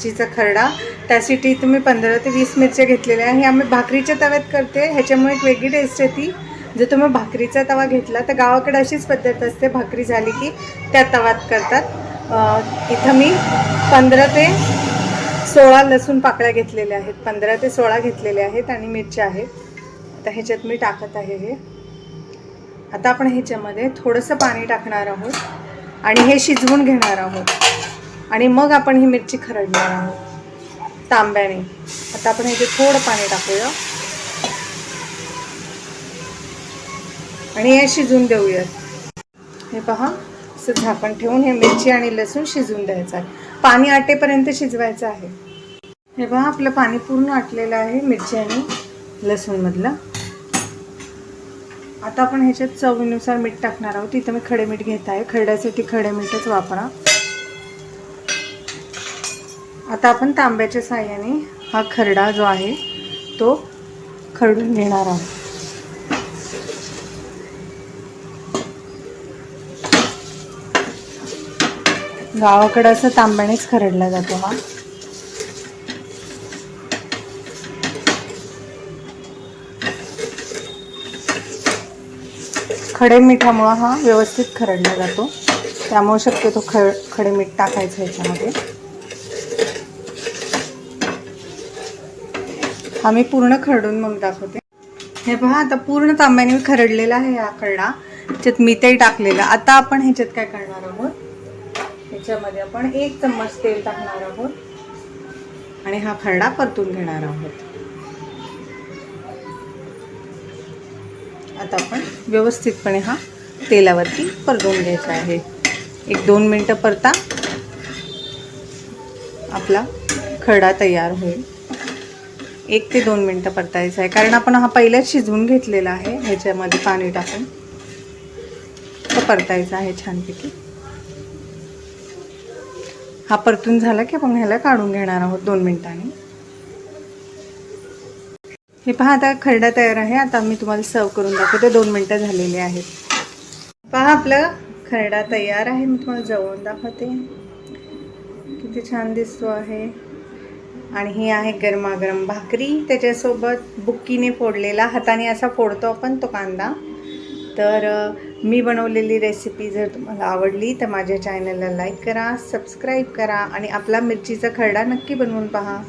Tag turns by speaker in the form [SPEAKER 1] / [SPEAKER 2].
[SPEAKER 1] मिरचीचा खरडा. त्यासाठी तुम्ही 15 ते 20 मिरच्या घेतलेल्या आहे. हे आम्ही भाकरीच्या तव्यात करते, ह्याच्यामुळे एक वेगळी टेस्ट येते. जर तुम्ही भाकरीचा तवा घेतला तर गावाकडे अशीच पद्धत असते, भाकरी झाली की त्या तव्यात करतात. इथं मी 15 ते 16 लसूण पाकळ्या घेतलेल्या आहेत, 15 ते 16 घेतलेल्या आहेत आणि मिरच्या आहेत. आता ह्याच्यात मी टाकत आहे हे. आता आपण ह्याच्यामध्ये थोडंसं पाणी टाकणार आहोत आणि हे शिजवून घेणार आहोत आणि मग आपण ही मिरची खरडणार आहोत तांब्याने. आता आपण ह्याच्यात थोडं पाणी टाकूया आणि हे शिजवून देऊयात. हे पहा, असं झाकण ठेवून हे मिरची आणि लसूण शिजवून द्यायचं आहे. पाणी आटेपर्यंत शिजवायचं आहे. हे पहा, आपलं पाणी पूर्ण आटलेलं आहे मिरची आणि लसूणमधलं. आता आपण ह्याच्यात चवीनुसार मीठ टाकणार आहोत. इथं मी खडे मीठ घेत आहे, खरड्यासाठी खडे मीठच वापरा. आता आपण तांब्याच्या साहाय्याने हा खरडा जो आहे तो खरडून घेणार आहोत. गावाकडे असं तांब्यानेच खरडला जातो हा. खडे मिठामुळे हा व्यवस्थित खरडला जातो, त्यामुळे शक्यतो खडे मीठ टाकायचं ह्याच्यामध्ये. हा मी पूर्ण खरडून मग दाखवते. हे पहा, आता पूर्ण तांब्याने खरडलेला आहे हा खरडा. ह्याच्यात मीठही टाकलेलं. आता आपण ह्याच्यात काय करणार आहोत, ह्याच्यामध्ये आपण 1 चम्मच तेल टाकणार आहोत आणि हा खरडा परतून घेणार आहोत. आता आपण व्यवस्थितपणे हा तेलावरती परतून घ्यायचा आहे. 1-2 मिनटं परता, आपला खरडा तयार होईल. 1 ते 2 मिनटं परतायचा आहे, कारण आपण हा पहिलाच शिजवून घेतलेला आहे. ह्याच्यामध्ये पाणी टाकून तो परतायचा आहे छानपैकी. हा परतून झाला की आपण ह्याला काढून घेणार आहोत 2 मिनिटांनी. हे पहा, आता खरडा तयार आहे. आता मी तुम्हाला सर्व करून दाखवते. 2 मिनटं झालेली आहेत. पहा, आपला खरडा तयार आहे. मी तुम्हाला जवळून दाखवते. किती छान दिसतो आहे. आणि ही आहे गरमागरम भाकरी, त्याच्यासोबत बुक्कीने फोडलेला, हाताने असा फोडतो आपण तो कांदा. तर मी बनवलेली रेसिपी जर तुम्हाला आवडली तर माझ्या चॅनलला लाईक करा, सबस्क्राईब करा आणि आपला मिरचीचा खरडा नक्की बनवून पहा.